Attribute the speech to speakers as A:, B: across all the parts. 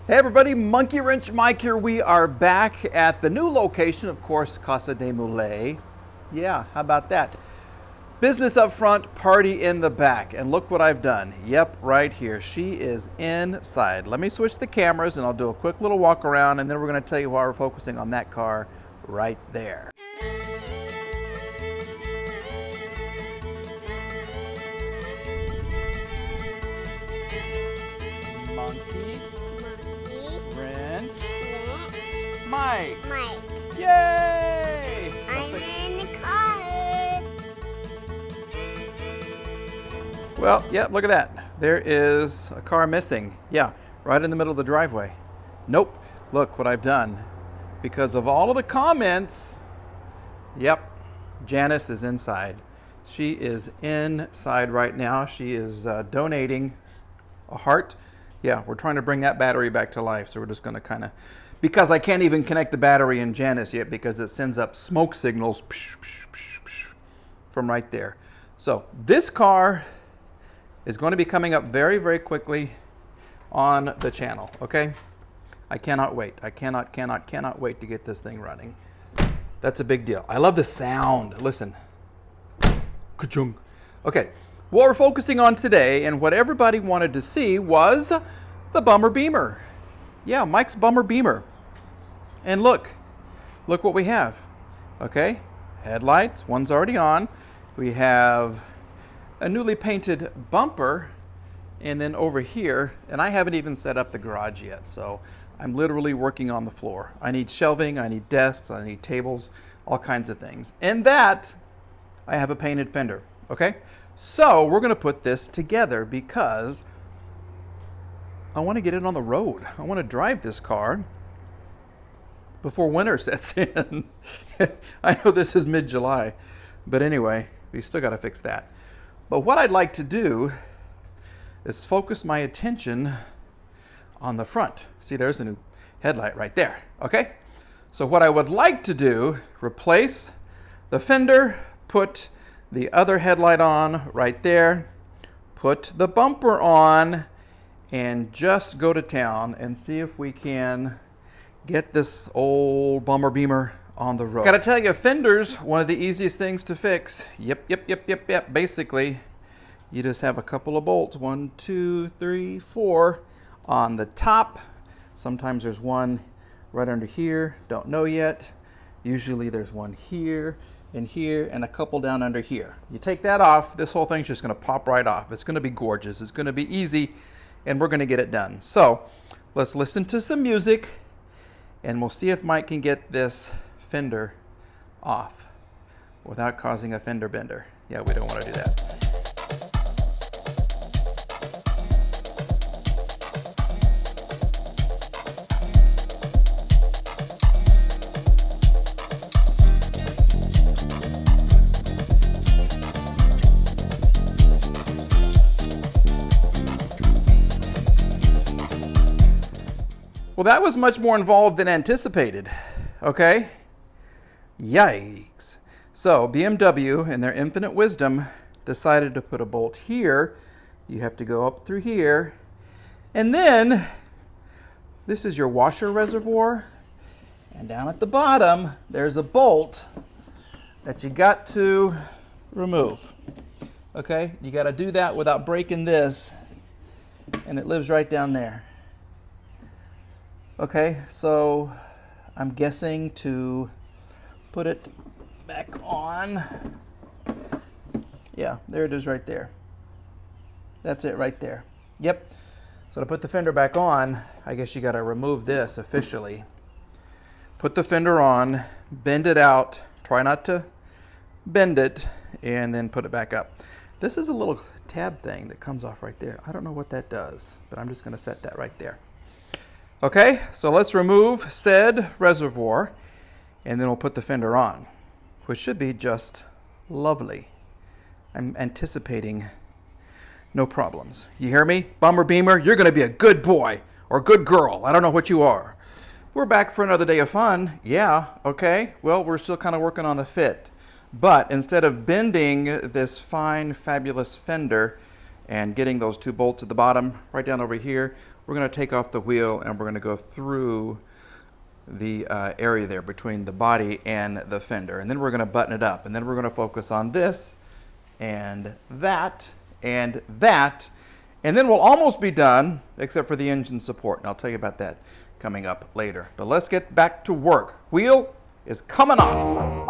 A: Hey everybody, Monkey Wrench Mike here. We are back at the new location, of course, Casa de Mule. Yeah, how about that? Business up front, party in the back. And look what I've done. Yep, right here. She is inside. Let me switch the cameras and I'll do a quick little walk around and then we're going to tell you why we're focusing on that car right there. Monkey Wrench Mike. Yay!
B: I'm in the car.
A: Well, yeah, look at that. There is a car missing. Yeah, right in the middle of the driveway. Nope. Look what I've done. Because of all of the comments, yep, Janice is inside. She is inside right now. She is donating a heart. Yeah, we're trying to bring that battery back to life. So we're just going to kind of, because I can't even connect the battery in Janice yet because it sends up smoke signals from right there. So this car is going to be coming up very, very quickly on the channel, okay? I cannot wait. I cannot wait to get this thing running. That's a big deal. I love the sound. Listen. Ka-chung. Okay, what we're focusing on today and what everybody wanted to see was the Bummer Beamer. Yeah, Mike's Bummer Beamer. And look what we have. Okay, headlights, one's already on. We have a newly painted bumper, and then over here, and I haven't even set up the garage yet, so I'm literally working on the floor. I need shelving, I need desks, I need tables, all kinds of things. And that, I have a painted fender, okay? So we're gonna put this together because I wanna get it on the road. I wanna drive this car before winter sets in. I know this is mid-July, but anyway, we still gotta fix that. But what I'd like to do is focus my attention on the front. See, there's a new headlight right there, okay? So what I would like to do, replace the fender, put the other headlight on right there, put the bumper on, and just go to town and see if we can get this old Bummer Beamer on the road. Gotta tell you, fenders, one of the easiest things to fix. Yep. Basically, you just have a couple of bolts, 1, 2, 3, 4 on the top. Sometimes there's one right under here, don't know yet. Usually there's one here, and a couple down under here. You take that off, this whole thing's just gonna pop right off. It's gonna be gorgeous, it's gonna be easy, and we're gonna get it done. So, let's listen to some music, and we'll see if Mike can get this fender off without causing a fender bender. Yeah, we don't wanna do that. Well, that was much more involved than anticipated, okay? Yikes. So BMW, in their infinite wisdom, decided to put a bolt here. You have to go up through here. And then, this is your washer reservoir. And down at the bottom, there's a bolt that you got to remove. Okay? You got to do that without breaking this. And it lives right down there. Okay, so I'm guessing to put it back on. Yeah, there it is right there. That's it right there. Yep. So to put the fender back on, I guess you got to remove this officially. Put the fender on, bend it out, try not to bend it, and then put it back up. This is a little tab thing that comes off right there. I don't know what that does, but I'm just going to set that right there. Okay, so let's remove said reservoir, and then we'll put the fender on, which should be just lovely. I'm anticipating no problems. You hear me? Bummer Beamer, you're going to be a good boy or good girl. I don't know what you are. We're back for another day of fun. Yeah, okay. Well, we're still kind of working on the fit. But instead of bending this fine, fabulous fender and getting those two bolts at the bottom right down over here, we're going to take off the wheel and we're going to go through the area there between the body and the fender. And then we're going to button it up. And then we're going to focus on this and that and that. And then we'll almost be done, except for the engine support. And I'll tell you about that coming up later. But let's get back to work. Wheel is coming off.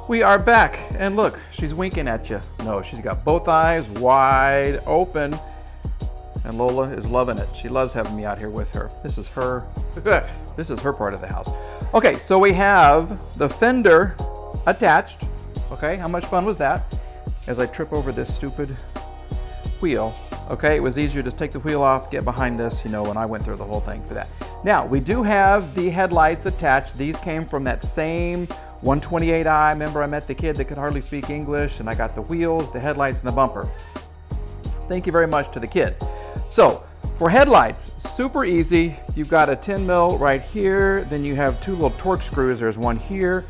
A: We are back, and look, she's winking at you. No, she's got both eyes wide open, and Lola is loving it. She loves having me out here with her. This is her, this is her part of the house. Okay, so we have the fender attached. Okay, how much fun was that? As I trip over this stupid wheel. Okay, it was easier to take the wheel off, get behind this, you know, when I went through the whole thing for that. Now, we do have the headlights attached. These came from that same 128i. Remember, I met the kid that could hardly speak English, and I got the wheels, the headlights, and the bumper. Thank you very much to the kid. So, for headlights, super easy. You've got a 10 mil right here, then you have two little torque screws. There's one here,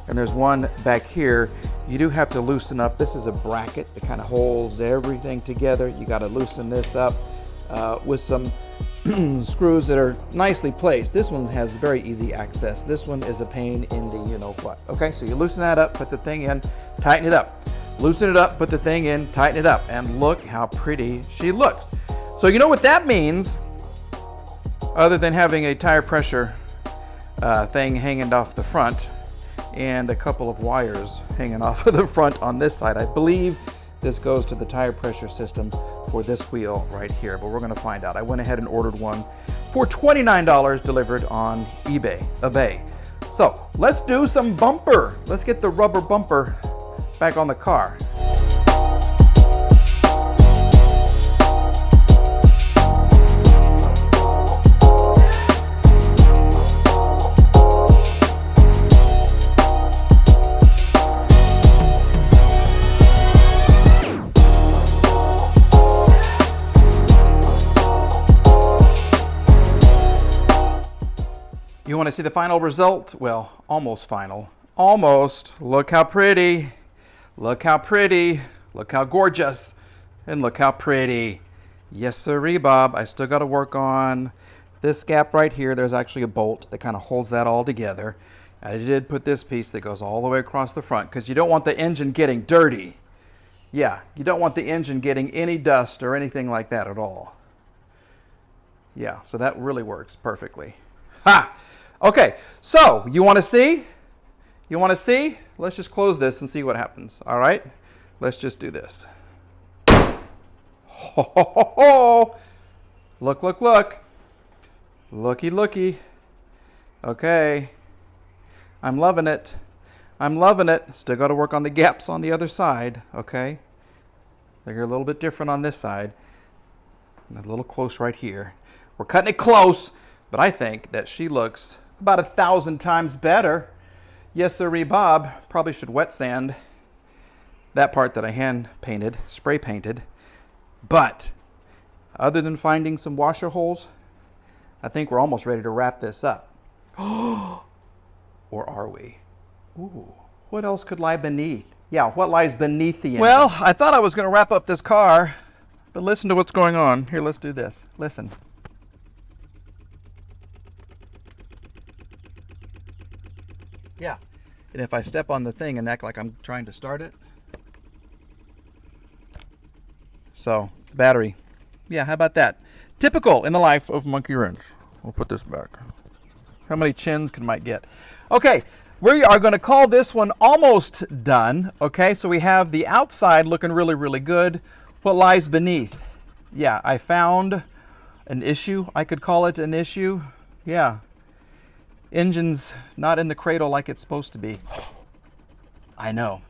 A: and there's one back here. You do have to loosen up. This is a bracket that kind of holds everything together. You got to loosen this up with some screws that are nicely placed. This one has very easy access. This one is a pain in the you know what. Okay, so you loosen that up, put the thing in, tighten it up. Loosen it up, put the thing in, tighten it up, and look how pretty she looks. So you know what that means, other than having a tire pressure thing hanging off the front and a couple of wires hanging off of the front on this side. I believe this goes to the tire pressure system for this wheel right here, but we're going to find out. I went ahead and ordered one for $29 delivered on eBay. So let's do some bumper. Let's get the rubber bumper back on the car. You want to see the final result? Well, almost final. Almost. Look how pretty. Look how pretty. Look how gorgeous. And look how pretty. Yes, sirree, Bob. I still got to work on this gap right here. There's actually a bolt that kind of holds that all together. I did put this piece that goes all the way across the front because you don't want the engine getting dirty. Yeah, you don't want the engine getting any dust or anything like that at all. Yeah, so that really works perfectly. Ha! Okay, so you want to see? You want to see? Let's just close this and see what happens. All right, let's just do this. Ho, ho, ho, ho. Look, look, look. Looky, looky. Okay, I'm loving it. I'm loving it. Still got to work on the gaps on the other side. Okay, they're a little bit different on this side. A little close right here. We're cutting it close, but I think that she looks about 1,000 times better. Yes, sirree, Bob. Probably should wet sand that part that I hand painted, spray painted. But other than finding some washer holes, I think we're almost ready to wrap this up. Or are we? Ooh, what else could lie beneath? Yeah, what lies beneath the engine? Well, I thought I was going to wrap up this car, but listen to what's going on. Here, let's do this. Listen. Yeah, and if I step on the thing and act like I'm trying to start it. So, battery. Yeah, how about that? Typical in the life of Monkey Wrench. We'll put this back. How many chins can Mike get? Okay, we are going to call this one almost done. Okay, so we have the outside looking really, really good. What lies beneath? Yeah, I found an issue. I could call it an issue. Yeah. Engine's not in the cradle like it's supposed to be. I know.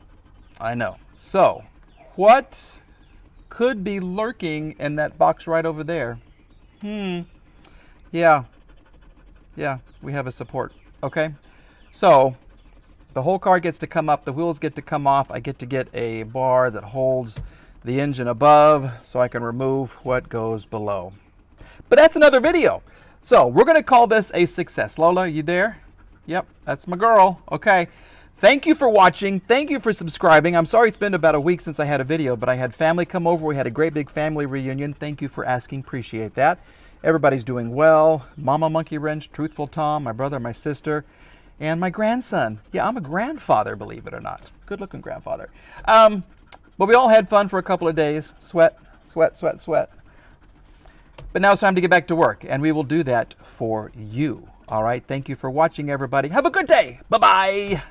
A: So, what could be lurking in that box right over there? Yeah, we have a support. Okay, so The whole car gets to come up, the wheels get to come off. I get to get a bar that holds the engine above so I can remove what goes below. But that's another video. So we're going to call this a success. Lola, you there? Yep, that's my girl. Okay. Thank you for watching. Thank you for subscribing. I'm sorry it's been about a week since I had a video, but I had family come over. We had a great big family reunion. Thank you for asking. Appreciate that. Everybody's doing well. Mama Monkey Wrench, Truthful Tom, my brother, my sister, and my grandson. Yeah, I'm a grandfather, believe it or not. Good looking grandfather. But we all had fun for a couple of days. Sweat, sweat, sweat, sweat. But now it's time to get back to work, and we will do that for you. All right. Thank you for watching, everybody. Have a good day. Bye-bye.